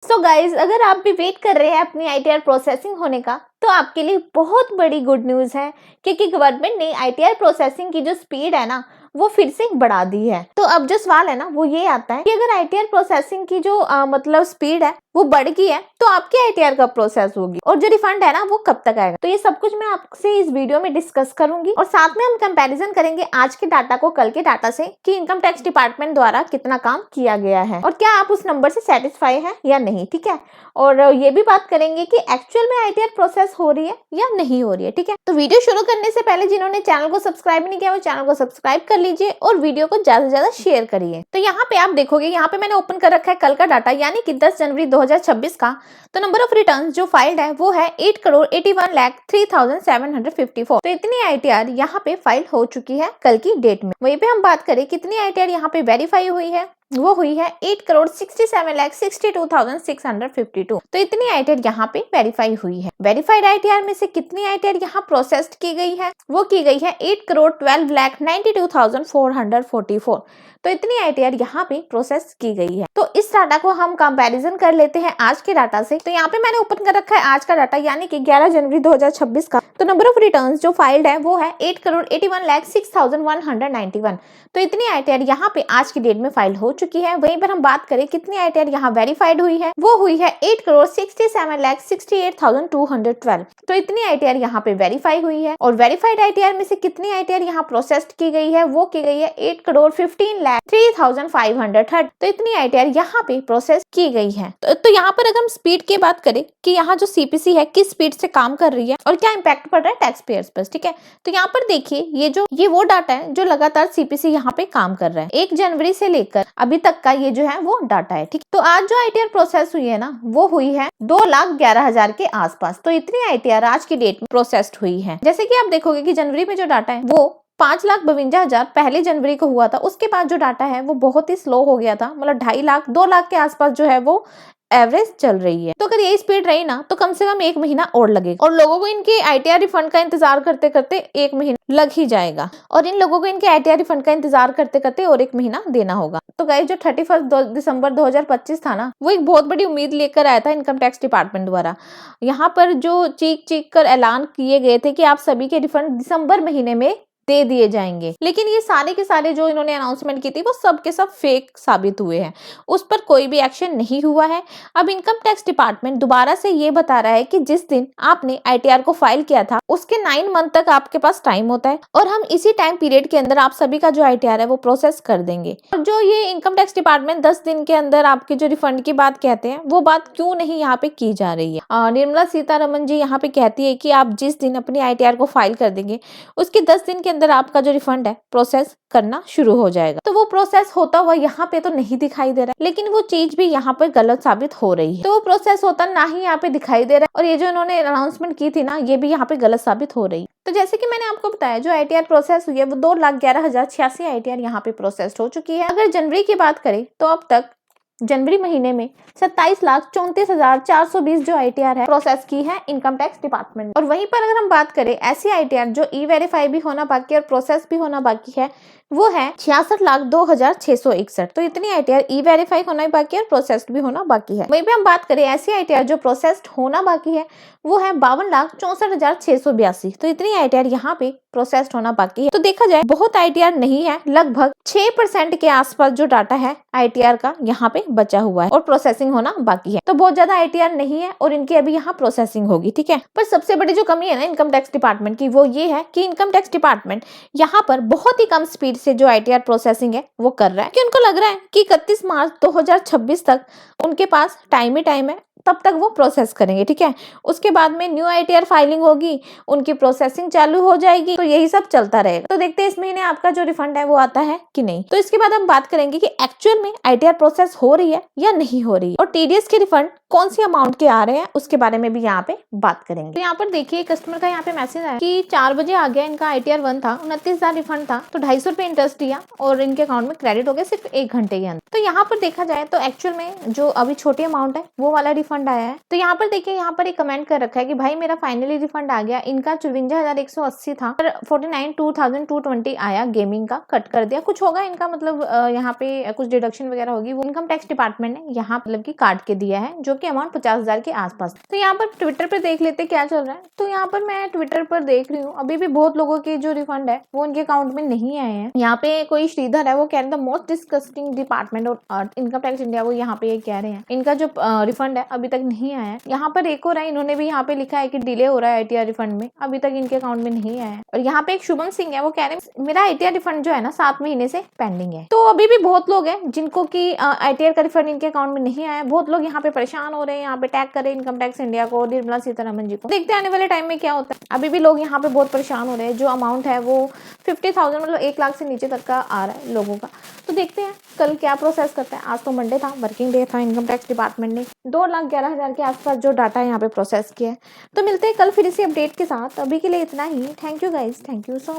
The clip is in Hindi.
सो गाइज, अगर आप भी वेट कर रहे हैं अपनी आईटीआर प्रोसेसिंग होने का, तो आपके लिए बहुत बड़ी गुड न्यूज़ है, क्योंकि गवर्नमेंट ने आईटीआर प्रोसेसिंग की जो स्पीड है ना, वो फिर से बढ़ा दी है। तो अब जो सवाल है ना, वो ये आता है कि अगर आईटीआर प्रोसेसिंग की जो मतलब स्पीड है वो बढ़ गई है, तो आपकी आईटीआर कब प्रोसेस होगी और जो रिफंड है ना, वो कब तक आएगा। तो ये सब कुछ मैं आपसे इस वीडियो में डिस्कस करूंगी, और साथ में हम कंपैरिजन करेंगे आज के डाटा को कल के डाटा से, कि इनकम टैक्स डिपार्टमेंट द्वारा कितना काम किया गया है और क्या आप उस नंबर से सेटिस्फाई है या नहीं। ठीक है, और ये भी बात करेंगे कि एक्चुअल में आईटीआर प्रोसेस हो रही है या नहीं हो रही है। ठीक है, तो वीडियो शुरू करने से पहले जिन्होंने चैनल को सब्सक्राइब नहीं किया, वो चैनल को सब्सक्राइब कर लीजिए और वीडियो को ज्यादा से ज्यादा शेयर करिए। तो यहाँ पे आप देखोगे, यहाँ पे मैंने ओपन कर रखा है कल का डाटा, यानी कि 10 जनवरी 2026 का। तो नंबर ऑफ रिटर्न्स जो फाइल्ड है वो है 8,81,03,754। तो इतनी आईटीआर यहाँ पे फाइल हो चुकी है कल की डेट में। वहीं पे हम बात करें कितनी आईटीआर यहाँ पे वेरीफाई हुई है, वो हुई है 8,67,62,652। तो इतनी आईटीआर यहाँ पे वेरीफाई हुई है। वेरीफाइड आईटीआर में से कितनी आईटीआर यहाँ प्रोसेस्ड की गई है, वो की गई है 8,12,92,444। तो इतनी आईटीआर यहाँ पे प्रोसेस की गई है। तो इस डाटा को हम कंपैरिजन कर लेते हैं आज के डाटा से। तो यहाँ पे मैंने ओपन कर रखा है आज का डाटा, यानी कि 11 जनवरी 2026 का। तो नंबर ऑफ रिटर्न्स जो फाइल्ड है वो है 8,81,06,191। तो इतनी आईटीआर यहाँ पे आज की डेट में फाइल हो चुकी है। वहीं पर हम बात करें कितनी आईटीआर यहाँ वेरीफाइड हुई है, वो हुई है 8,67,68,212। तो इतनी आईटीआर यहाँ पे वेरीफाई हुई है। और वेरीफाइड आईटीआर में से कितनी आईटीआर यहाँ प्रोसेस्ड की गई है, वो की गई है 8,15,03,530। तो इतनी आईटीआर यहाँ पे प्रोसेस की गई है। तो यहाँ पर अगर हम स्पीड की बात करें कि यहाँ जो सीपीसी है किस स्पीड से काम कर रही है और क्या इम्पैक्ट पड़ रहा है टैक्स पेयर्स पर। ठीक है, तो यहाँ पर देखिए ये वो डाटा है जो लगातार सीपीसी यहाँ पे काम कर रहा है। 1 जनवरी से लेकर अभी तक का ये जो है वो डाटा है। ठीक, तो आज जो आईटीआर प्रोसेस हुई है ना, वो हुई है 2,11,000 के आसपास। तो इतनी आईटीआर आज की डेट में प्रोसेस्ड हुई है। जैसे कि आप देखोगे कि जनवरी में जो डाटा है वो 5,52,000 पहले जनवरी को हुआ था। उसके बाद जो डाटा है वो बहुत ही स्लो हो गया था, मतलब 2.5 लाख 2 लाख के आसपास जो है वो एवरेज चल रही है। तो अगर यही स्पीड रही ना, तो कम से कम 1 महीना और लगेगा, और लोगों को इनके आईटीआर रिफंड का इंतजार करते करते 1 महीना लग ही जाएगा, और इन लोगों को इनके आईटीआर रिफंड का इंतजार करते करते और 1 महीना देना होगा। तो गाइस, जो 31 दिसंबर 2025 था ना, वो एक बहुत बड़ी उम्मीद लेकर आया था इनकम टैक्स डिपार्टमेंट द्वारा। यहाँ पर जो चीख कर ऐलान किए गए थे कि आप सभी के रिफंड दिसंबर महीने में दे दिए जाएंगे, लेकिन ये सारे के सारे जो इन्होंने अनाउंसमेंट की थी वो सब के सब फेक साबित हुए हैं। उस पर कोई भी एक्शन नहीं हुआ है। अब इनकम टैक्स डिपार्टमेंट दोबारा से ये बता रहा है कि जिस दिन आपने आईटीआर को फाइल किया था उसके 9 मंथ तक आपके पास टाइम होता है, और हम इसी टाइम पीरियड के अंदर आप सभी का जो आईटीआर है वो प्रोसेस कर देंगे। और जो ये इनकम टैक्स डिपार्टमेंट 10 दिन के अंदर आपके जो रिफंड की बात कहते हैं, वो बात क्यों नहीं यहाँ पे की जा रही है। निर्मला सीतारमन जी यहाँ पे कहती है कि आप जिस दिन अपनी आईटीआर को फाइल कर देंगे उसके 10 दिन के अंदर आपका जो रिफंड है प्रोसेस करना शुरू हो जाएगा। तो वो प्रोसेस होता हुआ यहाँ पे तो नहीं दिखाई दे रहा है, लेकिन वो चीज भी यहाँ पर गलत साबित हो रही है। तो वो प्रोसेस होता ना ही यहाँ पे दिखाई दे रहा है, और ये जो इन्होंने अनाउंसमेंट की थी ना, ये भी यहाँ पे गलत साबित हो रही है। तो जैसे कि मैंने आपको बताया, जो आईटीआर प्रोसेस हुई है वो 2,11,086 आईटीआर यहाँ पे प्रोसेस्ड हो चुकी है। अगर जनवरी की बात करें तो अब तक जनवरी महीने में 27,34,420 जो आईटीआर है प्रोसेस की है इनकम टैक्स डिपार्टमेंट। और वहीं पर अगर हम बात करें ऐसी आईटीआर जो ई वेरीफाई भी होना बाकी है और प्रोसेस भी होना बाकी है, वो है 66,02,661। तो इतनी आईटीआर ई वेरीफाई होना बाकी है और प्रोसेस्ड भी होना बाकी है। वहीं पे हम बात करें ऐसी आईटीआर जो प्रोसेस्ड होना बाकी है, वो है 52,64,682। तो इतनी आईटीआर यहाँ पे प्रोसेस्ड होना बाकी है। तो देखा जाए बहुत आईटीआर नहीं है, लगभग 6% के आसपास जो डाटा है आईटीआर का यहाँ पे बचा हुआ है और प्रोसेसिंग होना बाकी है। तो बहुत ज्यादा आईटीआर नहीं है और इनकी अभी यहाँ प्रोसेसिंग होगी। ठीक है, पर सबसे बड़ी जो कमी है ना इनकम टैक्स डिपार्टमेंट की, वो ये है कि इनकम टैक्स डिपार्टमेंट यहाँ पर बहुत ही कम स्पीड से जो आईटीआर प्रोसेसिंग है वो कर रहा है, कि उनको लग रहा है कि 31 मार्च 2026 तक उनके पास टाइम ही टाइम है, तब तक वो प्रोसेस करेंगे। ठीक है, उसके बाद में न्यू आईटीआर फाइलिंग होगी, उनकी प्रोसेसिंग चालू हो जाएगी, तो यही सब चलता रहेगा। तो देखते हैं इस महीने आपका जो रिफंड है वो आता है कि नहीं। तो इसके बाद हम बात करेंगे कि एक्चुअल में आईटीआर प्रोसेस हो रही है या नहीं हो रही है, और टीडीएस के रिफंड कौन सी अमाउंट के आ रहे हैं उसके बारे में भी यहाँ पे बात करेंगे। तो यहाँ पर देखिए कस्टमर का यहाँ पे मैसेज आया कि 4 बजे आ गया, इनका आईटीआर 1 था, 29,000 रिफंड था, तो 250 रुपए इंटरेस्ट दिया और इनके अकाउंट में क्रेडिट हो गया सिर्फ 1 घंटे के अंदर। तो यहाँ पर देखा जाए तो एक्चुअल में जो अभी छोटी अमाउंट है वो वाला रिफंड आया है। तो यहाँ पर देखिए, यहाँ पर एक कमेंट कर रखा है कि भाई मेरा फाइनली रिफंड आ गया। इनका 54,180 था, 49,220 आया, गेमिंग का कट कर दिया। कुछ होगा इनका, मतलब यहाँ पे कुछ डिडक्शन वगैरह होगी, वो इनकम टैक्स डिपार्टमेंट ने यहाँ मतलब की काट के दिया है, जो कि अमाउंट 50,000 के आसपास। तो यहाँ पर ट्विटर पर देख लेते क्या चल रहा है। तो यहाँ पर मैं ट्विटर पर देख रही हूँ अभी भी बहुत लोगों के जो रिफंड है वो उनके अकाउंट में नहीं आए हैं। यहाँ पे कोई श्रीधर है, वो कह रहे हैं मोस्ट डिस्कस्टिंग डिपार्टमेंट और इनकम टैक्स इंडिया, वो यहाँ पे ये कह रहे हैं इनका जो रिफंड है अभी तक नहीं आया है। यहाँ पर एक और है, इन्होंने भी यहाँ पे लिखा है कि डिले हो रहा है आईटीआर रिफंड में, अभी तक इनके अकाउंट में नहीं आया है। और यहाँ पे एक शुभम सिंह है, वो कह रहे हैं मेरा आईटीआर रिफंड जो है ना 7 महीने से पेंडिंग है। तो अभी भी बहुत लोग हैं जिनको की आईटीआर का रिफंड इनके अकाउंट में नहीं आया। बहुत लोग यहाँ पे परेशान हो रहे हैं, यहाँ पे टैग कर रहे हैं इनकम टैक्स इंडिया को, निर्मला सीतारमन जी को। देखते हैं आने वाले टाइम में क्या होता है। अभी भी लोग यहाँ पे बहुत परेशान हो रहे हैं। जो अमाउंट है वो 50,000 मतलब 1 लाख से नीचे तक का आ रहा है लोगों का। तो देखते हैं कल क्या प्रोसेस करता है। आज तो मंडे था, वर्किंग डे था, इनकम टैक्स डिपार्टमेंट ने 2,11,000 के आसपास जो डाटा यहाँ पे प्रोसेस किया है। तो मिलते हैं कल फिर इसी अपडेट के साथ। अभी के लिए इतना ही। Thank you guys, thank you so much.